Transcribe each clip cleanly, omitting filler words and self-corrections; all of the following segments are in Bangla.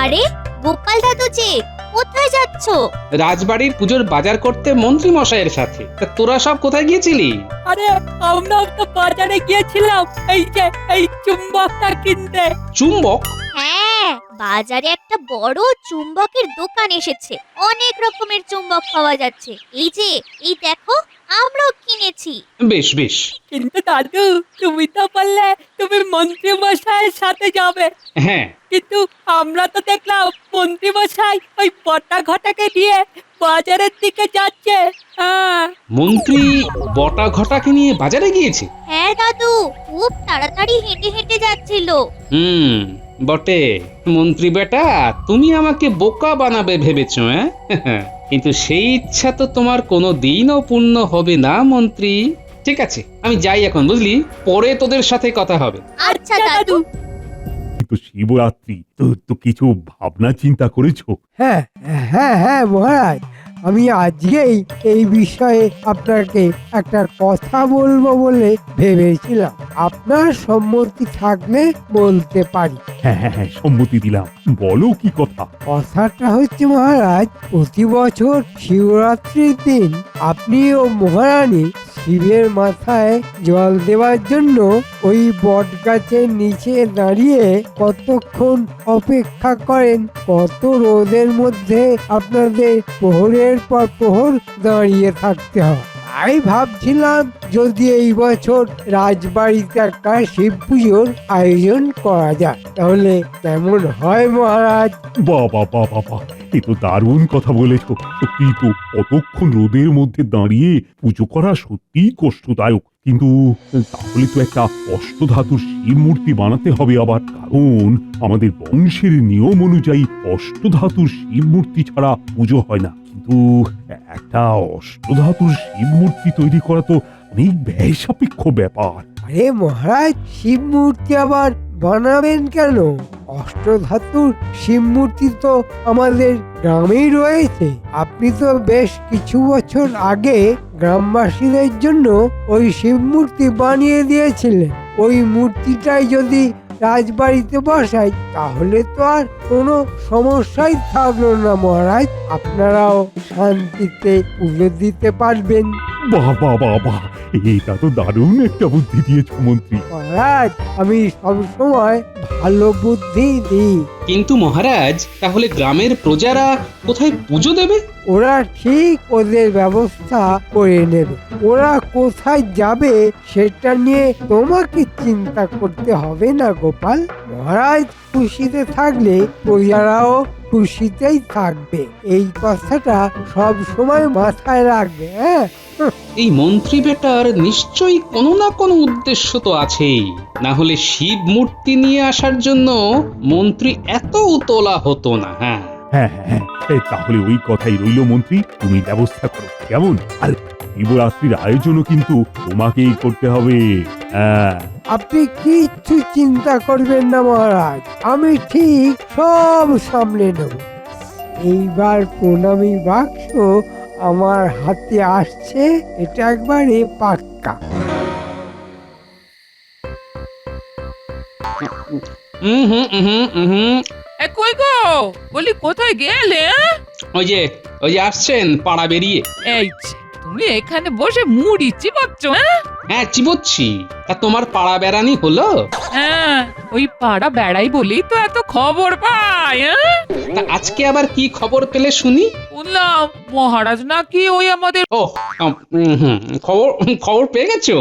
আরে গোপাল দাদু যে, কোথায় যাচ্ছো? রাজবাড়ির পুজোর বাজার করতে মন্ত্রী মশাইয়ের সাথে। তা তোরা সব কোথায় গিয়েছিলি? আরে আমরাও তো বাজারে গিয়েছিলাম এই চুম্বকটা কিনতে। চুম্বক? হ্যাঁ, বাজারে একটা বড় চুম্বকের দোকান এসেছে। অনেক রকমের চুম্বক পাওয়া যাচ্ছে। এই দেখো, আমরাও কিনেছি। বেশ বেশ। কিন্তু দাদু, তুমি তো বললে তুমি মন্ত্রী মশাইয়ের সাথে যাবে, হ্যাঁ, কিন্তু আমরা তো দেখলাম মন্ত্রী মশাই ওই বটা ঘটাকে দিয়ে বাজারের দিকে যাচ্ছে। হ্যাঁ, মন্ত্রী বটা ঘটাকে নিয়ে বাজারে গিয়েছে। হ্যাঁ দাদু, খুব তাড়াতাড়ি হেঁটে হেঁটে যাচ্ছিল। বটে। মন্ত্রী বেটা, তুমি আমাকে বোকা বানাবে ভেবেছো? কিন্তু সেই ইচ্ছা তো তোমার কোনো দিনও পূর্ণ হবে না মন্ত্রী। ঠিক আছে, আমি যাই এখন, বুঝলি? পরে তোদের সাথে কথা হবে। আচ্ছা দাদু। তো শিবরাত্রি তো কিছু ভাবনা চিন্তা করেছো? হ্যাঁ হ্যাঁ হ্যাঁ মহারাজ, আমি আজকেই এই বিষয়ে আপনাকে একটা কথা বলবো বলে ভেবেছিলাম। আপনার সম্মতি থাকলে বলতে পারি। হ্যাঁ হ্যাঁ হ্যাঁ, সম্মতি দিলাম, বলো কি কথা। কথাটা হচ্ছে মহারাজ, প্রতি বছর শিবরাত্রির দিন আপনি ও মহারানী শিবের মাথায় জল দেওয়ার জন্য ওই বট গাছের নিচে দাঁড়িয়ে কতক্ষণ অপেক্ষা করেন। কত রোদের মধ্যে আপনাদের প্রহরের পর প্রহর দাঁড়িয়ে থাকতে হয়। তাই ভাবছিলাম যদি এই বছর রাজবাড়িতে একটা শিব পুজোর আয়োজন করা যায়, তাহলে কেমন হয় মহারাজ? বাবা বাবা বাবা, এ তো দারুণ কথা বলেছো। সত্যি তো, কতক্ষণ রোদের মধ্যে দাঁড়িয়ে পুজো করা সত্যিই কষ্টদায়ক। কিন্তু তাহলে তো একটা অষ্টধাতুর শিব মূর্তি বানাতে হবে আবার, কারণ আমাদের বংশের নিয়ম অনুযায়ী অষ্টধাতুর শিব মূর্তি ছাড়া পুজো হয় না। কিন্তু একটা অষ্টধাতুর শিব মূর্তি তৈরি করা তো অনেক ব্যয় সাপেক্ষ ব্যাপার। আরে মহারাজ, শিব মূর্তি আবার বানাবেন কেন? অষ্টধাতুর শিব মূর্তি তো আমাদের গ্রামেই রয়েছে। আপনি তো বেশ কিছু বছর আগে গ্রামবাসীদের জন্য ওই শিব মূর্তি বানিয়ে দিয়েছিলেন। ওই মূর্তিটাই যদি রাজবাড়িতে বসাই তাহলে তো আর কোনো সমস্যাই থাকলো না মহারাজ। আপনারাও শান্তিতে পুজো দিতে পারবেন। বাবা বাবা, এটা তো দারুণ একটা বুদ্ধি দিয়েছো মন্ত্রী। মহারাজ, আমি সবসময় ভালো বুদ্ধি দিই। কিন্তু মহারাজ, তাহলে গ্রামের প্রজারা কোথায় পুজো দেবে? ওরা ঠিক ওদের ব্যবস্থা করে নেবে। ওরা কোথায় যাবে সেটা নিয়ে তোমাকে চিন্তা করতে হবে না গোপাল। মহারাজ খুশিতে থাকলে প্রজারাও খুশিতেই থাকবে। এই কথাটা সব সময় মাথায় রাখবে। হ্যাঁ, এই মন্ত্রী বেটার নিশ্চয়ই কোনো না কোনো উদ্দেশ্য তো আছেই, না হলে শিব মূর্তি নিয়ে আসার জন্য মন্ত্রী এত উতলা হতো না। হ্যাঁ হ্যাঁ হ্যাঁ হ্যাঁ, তাহলে ওই কথাই রইল মন্ত্রী, তুমি ব্যবস্থা করো কেমন? আর শিবরাত্রির আয়োজনও কিন্তু তোমাকেই করতে হবে। হ্যাঁ, আপনি কিচ্ছু চিন্তা করবেন না মহারাজ, আমি ঠিক সব সামলে নেব। এইবার প্রণামী বাক্স আমার হাতে আসছে, এটা একবারে পাক্কা। কই গো, বলি কোথায় গেলে? ওই যে আসছেন পাড়া বেরিয়ে। এই যে, তুমি এখানে বসে মুড়ি চিবাচ্ছ? হ্যাঁ, চিবোচ্ছি। তা তোমার পাড়া বেড়ানি হলো? হ্যাঁ, ওই পাড়া বেড়াই বলি তো এত খবর পাই। তা আজকে আবার কি খবর পেলে শুনি? শুনলাম মহারাজ নাকি ওই আমাদের। ও, খবর পেয়ে গেছো?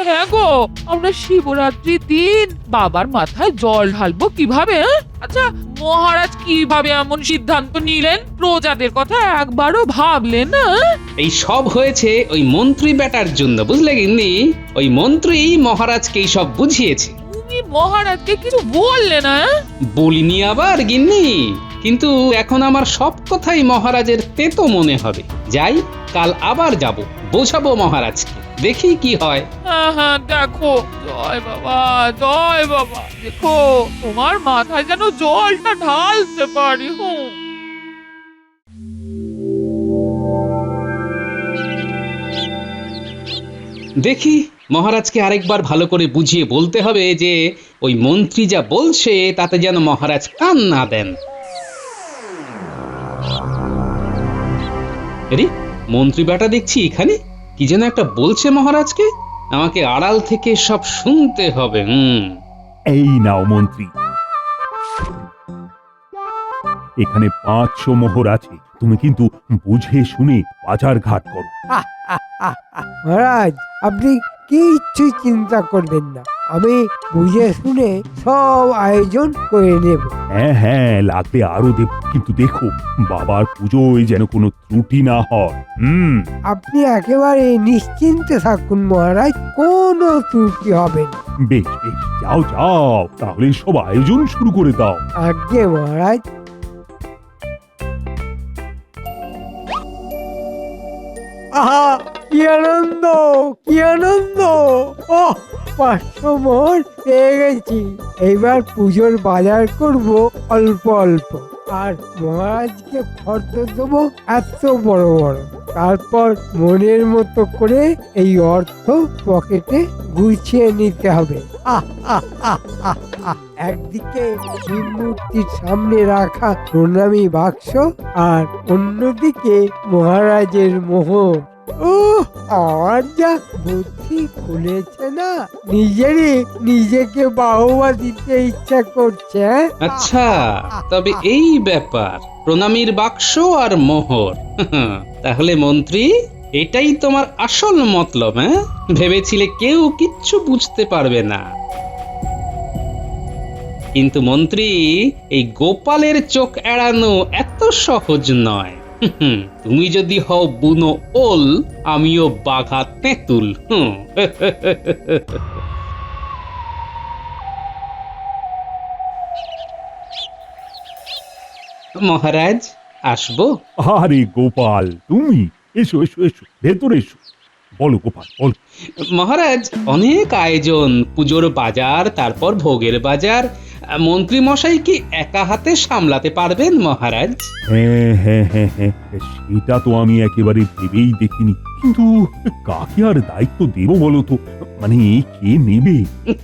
হ্যাঁ গো, আমরা শিবরাত্রির দিন বাবার মাথায় জল ঢালবো কিভাবে? আচ্ছা, মহারাজ কিভাবে এমন সিদ্ধান্ত নিলেন? প্রজাদের কথা একবারও ভাবলেন না? এই সব হয়েছে ওই মন্ত্রী বেটার জন্য, বুঝলে গিন্নি? ওই মন্ত্রী মহারাজকে সব বুঝিয়েছে। তুমি মহারাজকে কিছু বললে না? বলিনি আবার গিন্নি, কিন্তু এখন আমার সব কথাই মহারাজের তেতো মনে হবে। যাই, কাল আবার যাব, বোঝাবো মহারাজকে, দেখি কি হয়। হ্যাঁ হ্যাঁ, দেখো, জয় বাবা, জয় বাবা, দেখো তোমার মাথায় যেন জলটা ঢালতে পারি। দেখি, মহারাজকে আরেকবার ভালো করে বুঝিয়ে বলতে হবে যে ওই মন্ত্রী যা বলছে তাতে যেন মহারাজ কান না দেন। আরে মন্ত্রী বেটা দেখছি এখানে কি যেন একটা বলছে মহারাজকে, আমাকে আড়াল থেকে সব শুনতে হবে। এই নাও মন্ত্রী, এখানে 500 মোহর আছে, তুমি কিন্তু বুঝে শুনে বাজার ঘাট করো। মহারাজ, আপনি কিচ্ছু চিন্তা করবেন না, আমি বুঝে শুনে সব আয়োজন করে নেব। হ্যাঁ হ্যাঁ, লাগবে আরো দেব, কিন্তু দেখো বাবার পুজোয় যেন কোনো ত্রুটি না হয়। আপনি একেবারে নিশ্চিন্তে থাকুন মহারাজ, কোনো ত্রুটি হবে না। বেশ বেশ, যাও যাও, তাহলে সব আয়োজন শুরু করে দাও। আজ্ঞে মহারাজ। আহা, কি আনন্দ, কি আনন্দ! ও 500 মোহর পেয়ে গেছি। এইবার পুজোর বাজার করব অল্প অল্প, আর মহারাজকে ফর্দ দেবো এত বড় বড়। তারপর মনের মতো করে এই অর্থ পকেটে গুছিয়ে নিতে হবে। আহ আহ আহ আহ আহ। একদিকে শিব মূর্তির সামনে রাখা প্রণামী বাক্স, আর অন্যদিকে মহারাজের মোহর। আমার যা বুদ্ধি খুলেছে না, নিজেকে বাহবা দিতে ইচ্ছা করছে। আচ্ছা, তবে এই ব্যাপার, প্রণামীর বাক্স আর মোহর। তাহলে মন্ত্রী, এটাই তোমার আসল মতলব? ভেবেছিলে কেউ কিচ্ছু বুঝতে পারবে না, কিন্তু মন্ত্রী, এই গোপালের চোখ এড়ানো এত সহজ নয়। তুমি যদি হও বুনো ওল, আমিও বাঘা তেঁতুল। মহারাজ, আসবো? আরে গোপাল, তুমি এসো এসো এসো, ভেতরে এসো। বলো গোপাল, বলো। মহারাজ, অনেক আয়োজন, পুজোর বাজার, তারপর ভোগের বাজার। মন্ত্রী মশাই কি একা হাতে সামলাতে পারবেন মহারাজ? হ্যাঁ হ্যাঁ হ্যাঁ হ্যাঁ, সেটা তো আমি একেবারে ভেবেই দেখিনি, কিন্তু কাকে আর দায়িত্ব দেবো বলো তো, মানে কে নেবে?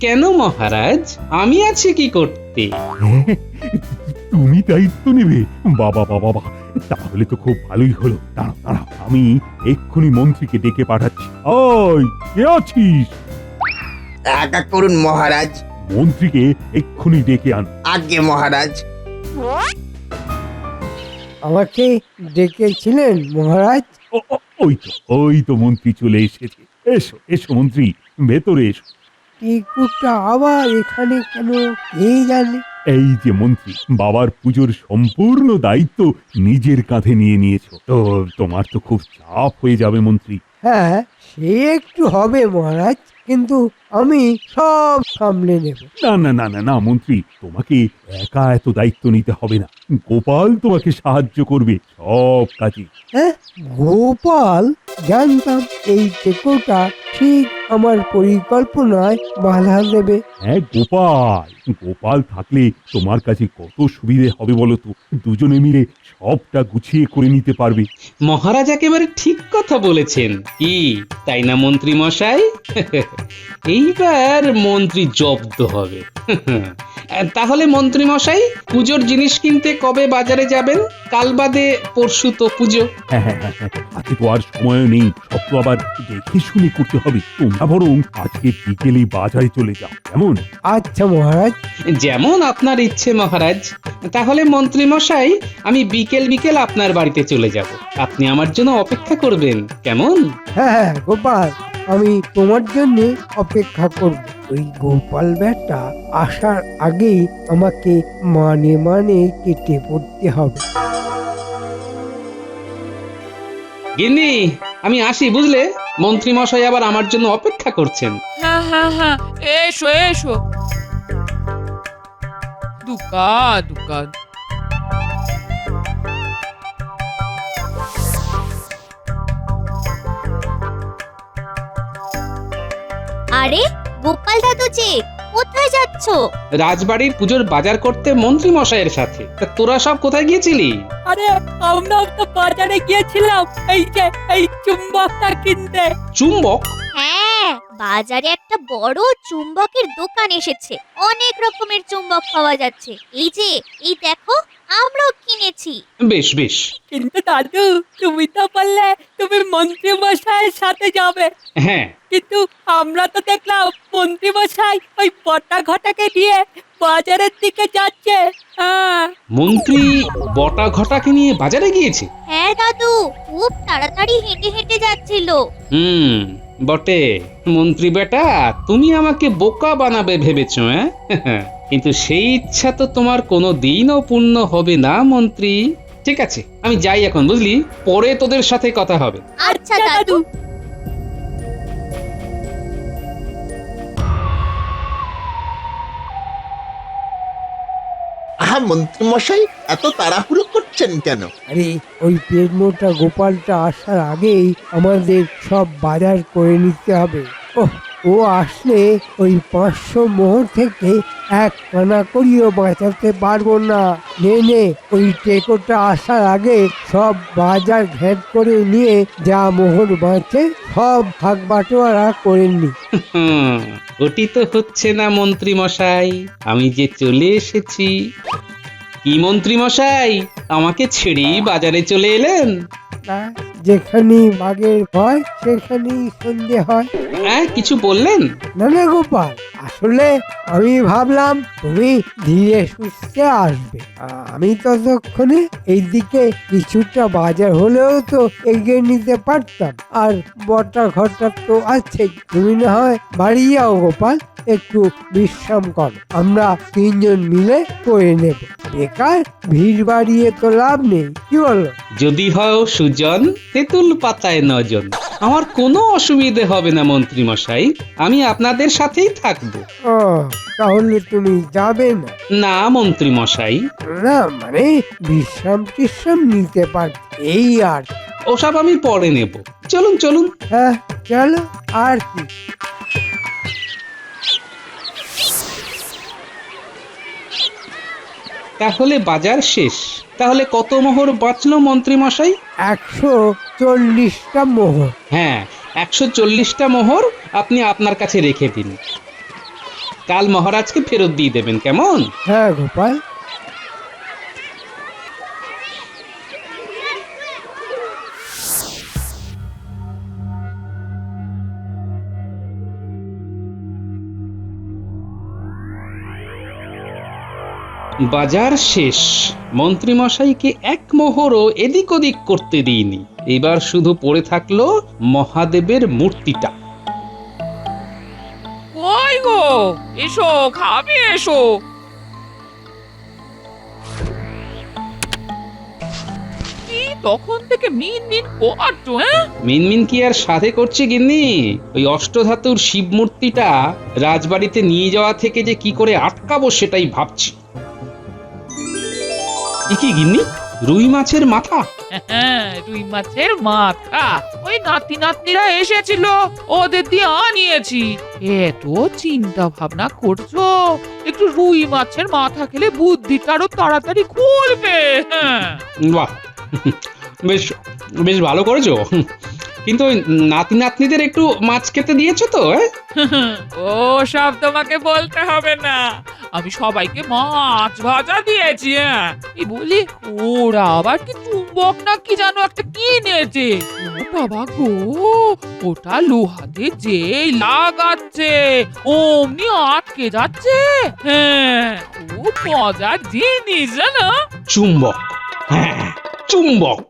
কেন মহারাজ, আমি আছি কি করতে? হ্যাঁ, তুমি দায়িত্ব নেবে? বাবা বাবা বাবা, তাহলে তো খুব ভালোই হলো। দাঁড়াও দাঁড়াও, আমি এক্ষুনি মন্ত্রীকে ডেকে পাঠাচ্ছি। ওই, কে আছিস? আজ্ঞা করুন মহারাজ। মন্ত্রীকে এক্ষুনি ডেকে আন। আজ্ঞে মহারাজ। আমাকে ডেকেছিলেন মহারাজ? ওই তো মন্ত্রী চলে এসেছে। এসো এসো মন্ত্রী, ভেতরে এসো। টিকুটা আবার এখানে কেন, কে জানে? এই যে মন্ত্রী, বাবার পুজোর সম্পূর্ণ দায়িত্ব নিজের কাঁধে নিয়ে নিয়েছো, তো তোমার তো খুব চাপ হয়ে যাবে মন্ত্রী। হ্যাঁ, সে একটু হবে মহারাজ, কিন্তু আমি সব সামলে নেব। না না না না না মন্ত্রী, তোমাকে একা এত দায়িত্ব নিতে হবে না, গোপাল তোমাকে সাহায্য করবে সব কাজে। হ্যাঁ, গোপাল? জানতাম এই টেকোটা ঠিক আমার পরিকল্পনায় বাধা দেবে। হ্যাঁ গোপাল, গোপাল থাকলে তোমার কাছে কত সুবিধে হবে বলো তো, দুজনে মিলে সবটা গুছিয়ে করে নিতে পারবে। মহারাজ একেবারে ঠিক কথা বলেছেন, কি তাই না মন্ত্রী মশাই? এইবার মন্ত্রী জব্দ হবে। তাহলে মন্ত্রী মশাই, পুজোর জিনিস কিনতে কবে বাজারে যাবেন? কাল বাদে পরশু তো পুজো। হ্যাঁ হ্যাঁ হ্যাঁ হ্যাঁ, আজকে তো আর সময় নেই, সব তো আবার দেখে শুনে করতে হবে। তোমরা বরং আজকে বিকেলে বাজারে চলে যাও, কেমন? আচ্ছা মহারাজ। যেমন আপনার ইচ্ছে মহারাজ। তাহলে মন্ত্রী মশাই, আমি বিকেল বিকেল আপনার বাড়িতে চলে যাব, আপনি আমার জন্য অপেক্ষা করবেন, কেমন? হ্যাঁ হ্যাঁ গোপাল, আমি তোমার জন্য অপেক্ষা করব। ওই গোপাল ব্যাটা আসার আগেই আমাকে মানে মানে কেটে পড়তে হবে। গিন্নি, আমি আসি বুঝলে, মন্ত্রী মশাই আবার আমার জন্য অপেক্ষা করছেন। হ্যাঁ হ্যাঁ হ্যাঁ, এসো এসো। দুকা দুকা। আরে গোপাল দাদু যে, কোথায় যাচ্ছো? রাজবাড়ির পুজোর বাজার করতে মন্ত্রী মশাইয়ের সাথে। তা তোরা সব কোথায় গিয়েছিলি? আরে আমরাও তো বাজারে গিয়েছিলাম এই চুম্বকটা কিনতে। চুম্বক? হ্যাঁ, বাজারে একটা বড় চুম্বকের দোকান এসেছে, অনেক রকমের চুম্বক পাওয়া যাচ্ছে। এই যে, এই দেখো, আমরাও কিনেছি। বেশ বেশ। কিন্তু দাদু, তুমি তো বললে তুমি মন্ত্রী মশাইয়ের সাথে যাবে, হ্যাঁ, কিন্তু আমরা তো দেখলাম মন্ত্রী মশাই ওই বটা ঘটাকে নিয়ে বাজারের দিকে যাচ্ছে। হ্যাঁ, মন্ত্রী বটা ঘটাকে নিয়ে বাজারে গিয়েছে। হ্যাঁ দাদু, খুব তাড়াতাড়ি হেঁটে হেঁটে যাচ্ছিল। বটে। মন্ত্রী বেটা, তুমি আমাকে বোকা বানাবে ভেবেছো, হ্যাঁ? কিন্তু সেই ইচ্ছা তো তোমার কোনো দিনও পূর্ণ হবে না মন্ত্রী। ঠিক আছে, আমি যাই এখন, বুঝলি? পরে তোদের সাথে কথা হবে। আচ্ছা দাদু। আহা মন্ত্রী মশাই, এত তাড়াহুড়ো করছেন কেন? আরে ওই পেট মোটা গোপালটা আসার আগেই আমাদের সব বাজার করে নিতে হবে। ওহ, ও আসলে ওই 500 মোহর থেকে এক কানা করিও বাঁচাতে পারবো না। নে নে, ওই টেকোটা আসার আগে সব বাজার ঘ্যাট করে নিয়ে যা মোহর বাঁচে সব ভাগ বাটোয়ারা করে নি। ওটি তো হচ্ছে না মন্ত্রী মশাই, আমি যে চলে এসেছি। কি মন্ত্রী মশাই, আমাকে ছেড়েই বাজারে চলে এলেন? না, যেখানেই বাঘের ভয় সেখানেই সন্ধে হয়। হ্যাঁ, কিছু বললেন? না না গোপাল, আসলে আমি ভাবলাম তুমি ধীরে সুস্থে আসবে। আমি ততক্ষণে এইদিকে কিছুটা বাজার হলেও তো এগিয়ে নিতে পারতাম। আর বটা ঘরটা তো আছে, তুমি না হয় বাড়ি যাও গোপাল, একটু বিশ্রাম করো, আমরা 3 জন মিলে করে নেব। বেকার ভিড় বাড়িয়ে তো লাভ নেই, কি বলো? যদি হও সুজন, তেঁতুল পাতায় নজন। আমার কোনো অসুবিধে হবে না মন্ত্রী মশাই, আমি আপনাদের সাথেই থাকবো। ও, তাহলে তুমি যাবে না? না মন্ত্রী মশাই, না মানে বিশ্রাম টিশ্রাম নিতে পার, এই আর। ওসব আমি পরে নেব। চলুন চলুন। হ্যাঁ চলো, আর কি। তাহলে বাজার শেষ। তাহলে কত মোহর বাঁচলো মন্ত্রী মশাই? 140টা মোহর। হ্যাঁ, 140টা মোহর আপনি আপনার কাছে রেখে দিন। কাল মহারাজকে ফেরত দিয়ে দেবেন, কেমন? হ্যাঁ গোপাল। বাজার শেষ। মন্ত্রী মশাইকে এক মোহরও এদিক ওদিক করতে দিইনি। এবার শুধু পড়ে থাকলো মহাদেবের মূর্তিটা। কই গো, এসো, খাবে এসো। কি তখন থেকে মিন মিন করছো? হ্যাঁ, মিনমিন কি আর সাধে করছে গিন্নি? ওই অষ্টধাতুর শিব মূর্তিটা রাজবাড়িতে নিয়ে যাওয়া থেকে যে কি করে আটকাবো সেটাই ভাবছি। কি গিন্নি, রুই মাছের মাথা? হ্যাঁ, রুই মাছের মাথা ওই নাতি নাতনিরা এসেছিল, ওদের দিয়ে আনিয়েছি। এত চিন্তা ভাবনা করছো, একটু রুই মাছের মাথা খেলে বুদ্ধিটা আরো তাড়াতাড়ি খুলবে। হ্যাঁ, বাহ, বেশ বেশ ভালো করেছো। কিন্তু ওই নাতি নাতনিদের একটু মাছ খেতে দিয়েছো তো? ও সব তোমাকে বলতে হবে না, আমি সবাইকে মাছ ভাজা দিয়েছি। হ্যাঁ, এই বলি ওরা আবার কি চুম্বক না কি জানো একটা কিনেছে। ও বাবা গো, ওটা লোহাতে যেই লাগাচ্ছে অমনি আটকে যাচ্ছে। হ্যাঁ, খুব মজার জিনিস জানো। চুম্বক? হ্যাঁ, চুম্বক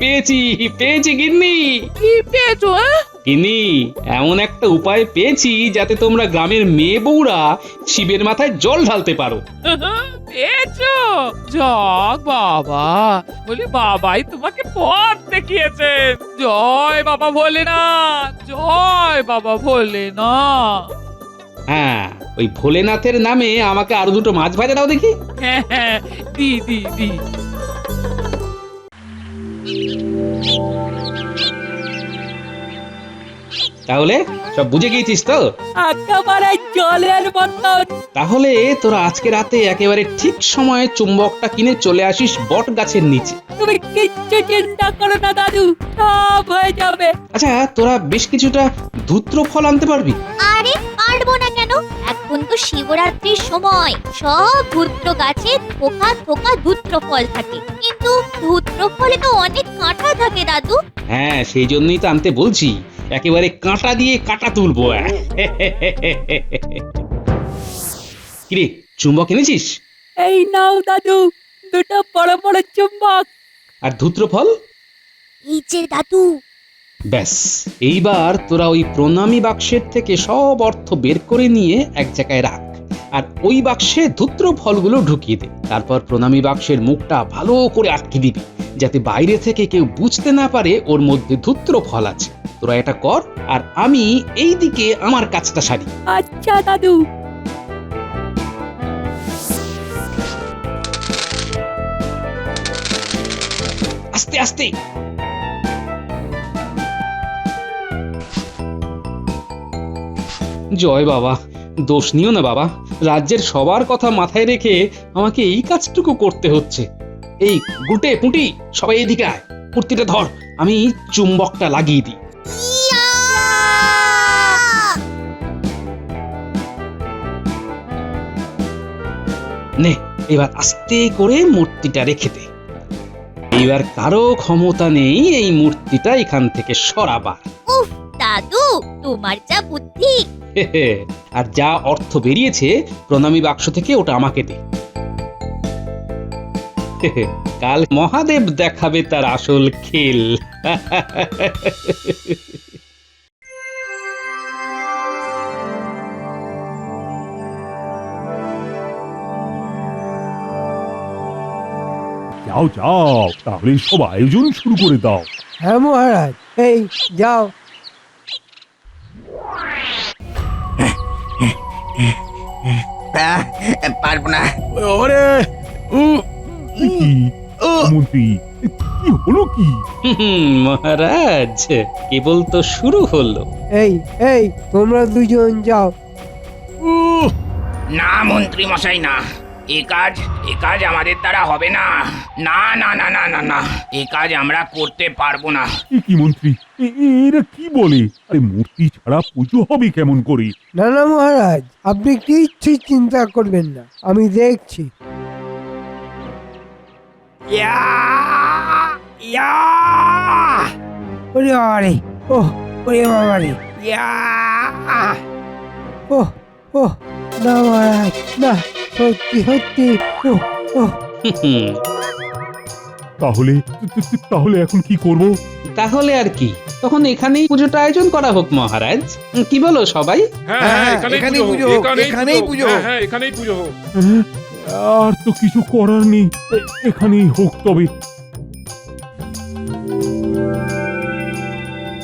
পেয়েছি পেয়েছি গিন্নি। কি পেয়েছো? গিন্নি, এমন একটা উপায় পেয়েছি যাতে তোমরা গ্রামের মেয়ে বউরা শিবের মাথায় জল ঢালতে পারো। পেয়েছো? যাক বাবা, বলি বাবাই তোমাকে পথ দেখিয়েছেন। জয় বাবা ভোলেনাথ, জয় বাবা ভোলেনাথ। হ্যাঁ, ওই ভোলেনাথের নামে আমাকে আরো দুটো মাছ ভাজা দাও দেখি। হ্যাঁ হ্যাঁ, দি দি দি। তাহলে সব বুঝে গিয়েছিস তো? একেবারে জলের মতন। তাহলে তোরা আজকে রাতে একেবারে ঠিক সময়ে চুম্বকটা কিনে চলে আসিস বট গাছের নিচে। তুমি কিচ্ছু চিন্তা করো না দাদু, সব হয়ে যাবে। আচ্ছা, তোরা বেশ কিছুটা ধূত্র ফল আনতে পারবি? আরে পারবো না কেন? এখন তো শিবরাত্রির সময়, সব ধূত্র গাছে থোকা থোকা ধূত্র ফল থাকে, কিন্তু ধূত্র ফলে তো অনেক কাঁটা থাকে দাদু। হ্যাঁ, সেই জন্যই তো আনতে বলছি, একেবারে কাঁটা দিয়ে কাঁটা তুলবো। কিরে, চুম্বক এনেছিস? এই নাও দাদু, দুটো বড় বড় চুম্বক। আর ধূত্র ফল? এই যে দাদু। ব্যাস, এইবার তোরা ওই প্রণামী বাক্সের থেকে সব অর্থ বের করে নিয়ে এক জায়গায় রাখ, আর ওই বাক্সে ধূত্র ফলগুলো ঢুকিয়ে দে। তারপর প্রণামী বাক্সের মুখটা ভালো করে আটকে দিবি, যাতে বাইরে থেকে কেউ বুঝতে না পারে ওর মধ্যে ধূত্র ফল আছে। তোরা এটা কর, আর আমি এই দিকে আমার কাজটা সারি। আচ্ছা দাদু। আস্তে আস্তে। জয় বাবা, দোষ নিও না বাবা, রাজ্যের সবার কথা মাথায় রেখে আমাকে এই কাজটুকু করতে হচ্ছে। এই গুটে পুঁটি, সবাই এদিকে আয়, কুর্তিটা ধর, আমি চুম্বকটা লাগিয়ে দিই। নে, এবার আস্তে করে মূর্তিটা রেখে দে। এবার কারো ক্ষমতা নেই এই মূর্তিটা এখান থেকে সরাবার। উফ দাদু, তোমার যা বুদ্ধি। আর যা অর্থ বেরিয়েছে প্রণামী বাক্স থেকে ওটা আমাকে দে। কাল মহাদেব দেখাবে তার আসল খেল। যাও যাও, তাহলে সব আয়োজন শুরু করে দাও। হ্যাঁ মহারাজ, এই যাও। পারবো না। ওরে এ কি মন্ত্রী, কি হলো কি? মহারাজ, কেবল তো শুরু হলো। এই এই তোমরা দুজন যাও। না মন্ত্রী মশাই, না, এ কাজ আমাদের দ্বারা হবে না। না না না না না না, এ কাজ আমরা করতে পারবো না। এ কি মন্ত্রী, এরা কি বলে? আরে মূর্তি ছাড়া পুজো হবে কেমন করে? না না মহারাজ, আপনি কিচ্ছু চিন্তা করবেন না, আমি দেখছি। ওরে আরে, ও ওরে বাবা রে, ও ও না মহারাজ, না, সত্যি সত্যি, ও ও তাহলে তাহলে এখন কি করব? তাহলে আর কি, তখন এখানেই পুজোটা আয়োজন করা হোক মহারাজ। কি বলো সবাই? এখানেই পুজো হোক, এখানেই পুজো হোক। হ্যাঁ, আর তো কিছু করার নেই, এখানেই হোক তবে।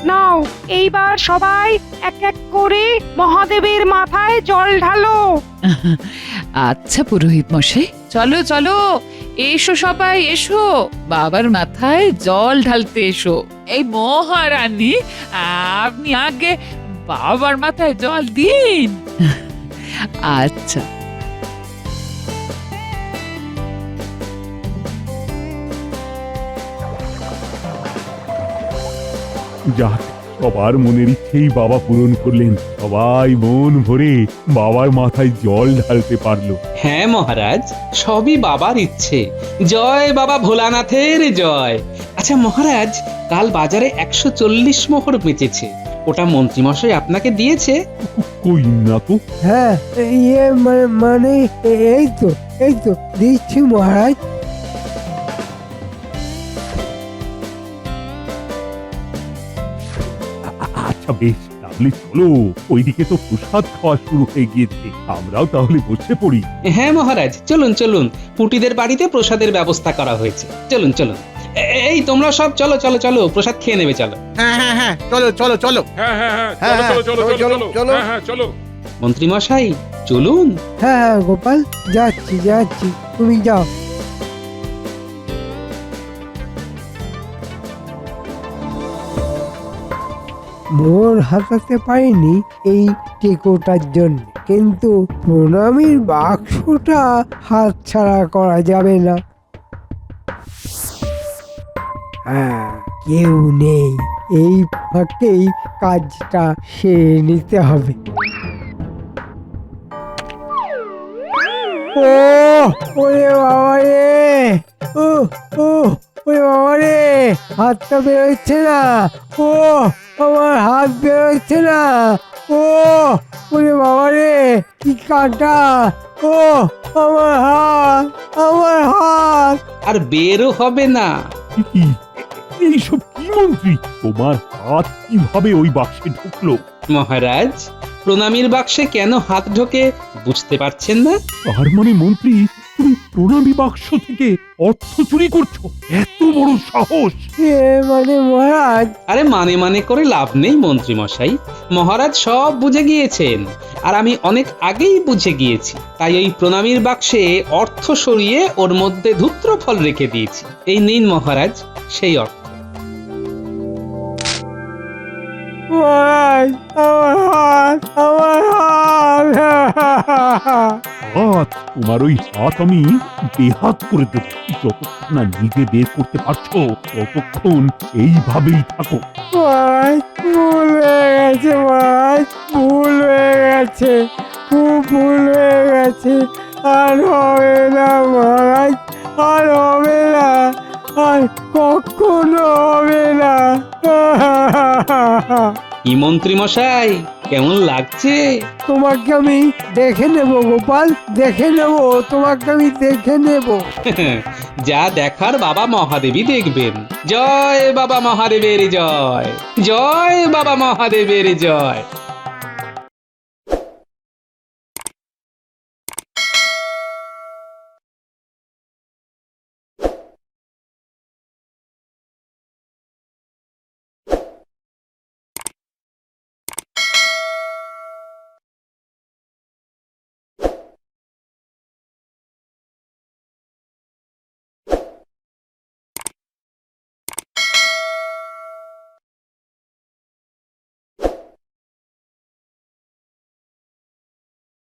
নাও, এইবার সবাই এক এক করে মহাদেবের মাথায় জল ঢালো। আচ্ছা পুরোহিত মশাই, চলো চলো, এসো সবাই এসো, বাবার মাথায় জল ঢালতে এসো। এই মহারানী, আপনি আগে বাবার মাথায় জল দিন। আচ্ছা। যাক, সবার মনের ইচ্ছেই বাবা পূরণ করলেন। সবাই মন ভরে বাবার মাথায় জল ঢালতে পারলো। হ্যাঁ মহারাজ, সবই বাবার ইচ্ছে। জয় বাবা ভোলানাথের জয়। আচ্ছা মহারাজ, কাল বাজারে 140 মোহর বেচেছে, ওটা মন্ত্রীমশাই আপনাকে দিয়েছে? কই না তো। হ্যাঁ, ইয়ে মানে এই তো দিচ্ছি মহারাজ। আচ্ছা বেশ, তাহলে চলো, ওইদিকে তো প্রসাদ খাওয়া শুরু হয়ে গিয়েছে, আমরাও তাহলে বসে পড়ি। হ্যাঁ মহারাজ, চলুন চলুন, পুটিদের বাড়িতে প্রসাদের ব্যবস্থা করা হয়েছে। চলুন চলুন, এই তোমরা সব চলো চলো চলো, প্রসাদ খেয়ে নেবে, চলো। হ্যাঁ চলো চলো চলো। চলো। মন্ত্রীমশাই চলুন। হ্যাঁ হ্যাঁ গোপাল, যাচ্ছি যাচ্ছি, তুমি যাও। মোহর হাতাতে পারিনি এই টেকোটার জন্য, কিন্তু প্রণামীর বাক্সটা হাতছাড়া করা যাবে না। হ্যাঁ, কেউ নেই, এই ফাঁকেই কাজটা সেরে নিতে হবে। ও ওরে বাবা রে, ও ও ওরে বাবা রে, হাতটা বেরোচ্ছে না, ও আমার হাত বেরোচ্ছে না, ও ওরে বাবা রে, কি কাটা, ও আমার হাত, আমার হাত। আর বেরও হবে না। কি এইসব কি মন্ত্রী? তোমার হাত কিভাবে ওই বাক্সে ঢুকলো? মহারাজ, প্রণামীর বাক্সে কেন হাত ঢোকে বুঝতে পারছেন না? তার মানে মন্ত্রী, তুমি প্রণামী বাক্স থেকে অর্থ চুরি করছো? এত বড় সাহস! মানে মহারাজ, আরে মানে করে লাভ নেই মন্ত্রী মশাই। মহারাজ সব বুঝে গিয়েছেন, আর আমি অনেক আগেই বুঝে গিয়েছি। তাই ওই প্রণামীর বাক্সে অর্থ সরিয়ে ওর মধ্যে ধূত্র ফল রেখে দিয়েছি। এই নিন মহারাজ সেই অর্থ। মহারাজ, আমার হাত, আমার হাত। হাত? তোমার ওই হাত আমি বেহাত করে দেব। যতক্ষণ না নিজে বের করতে পারছো ততক্ষণ এইভাবেই থাকো। মহারাজ, ভুল হয়ে গেছে মহারাজ, ভুল হয়ে গেছে, খুব ভুল হয়ে গেছে, আর হবে না মহারাজ, আর হবে না, আর কখনো হবে না। কি মন্ত্রী মশাই, কেমন লাগছে? তোমাকে আমি দেখে নেব গোপাল, দেখে নেব, তোমাকে আমি দেখে নেব। যা দেখার বাবা মহাদেবী দেখবেন। জয় বাবা মহাদেবের জয়, জয় বাবা মহাদেবের জয়।